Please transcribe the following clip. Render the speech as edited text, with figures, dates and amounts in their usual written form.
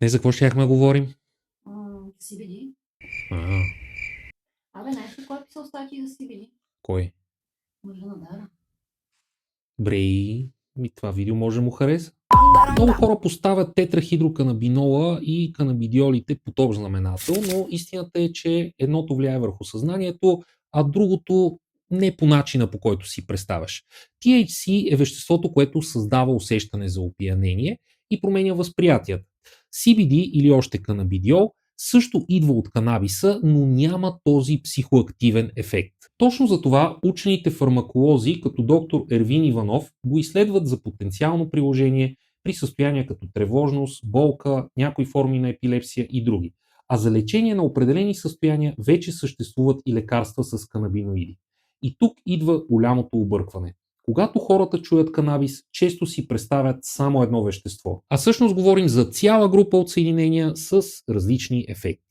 Не за какво щяхме да говорим? CBD. А, Абе, знаеш ли кой е писал статии за CBD? кой? Мъжа на Дара. Брей, това видео може да му хареса. Много хора поставят тетрахидроканабинола и канабидиолите под общ знаменател, но истината е, че едното влияе върху съзнанието, а другото не по начина, по който си представяш. THC е веществото, което създава усещане за опиянение и променя възприятията. CBD или още канабидиол също идва от канабиса, но няма този психоактивен ефект. Точно за това учените фармаколози, като доктор Ервин Иванов, го изследват за потенциално приложение при състояния като тревожност, болка, някои форми на епилепсия и други. А за лечение на определени състояния вече съществуват и лекарства с канабиноиди. И тук идва голямото объркване. Когато хората чуят канабис, често си представят само едно вещество. А всъщност говорим за цяла група от съединения с различни ефекти.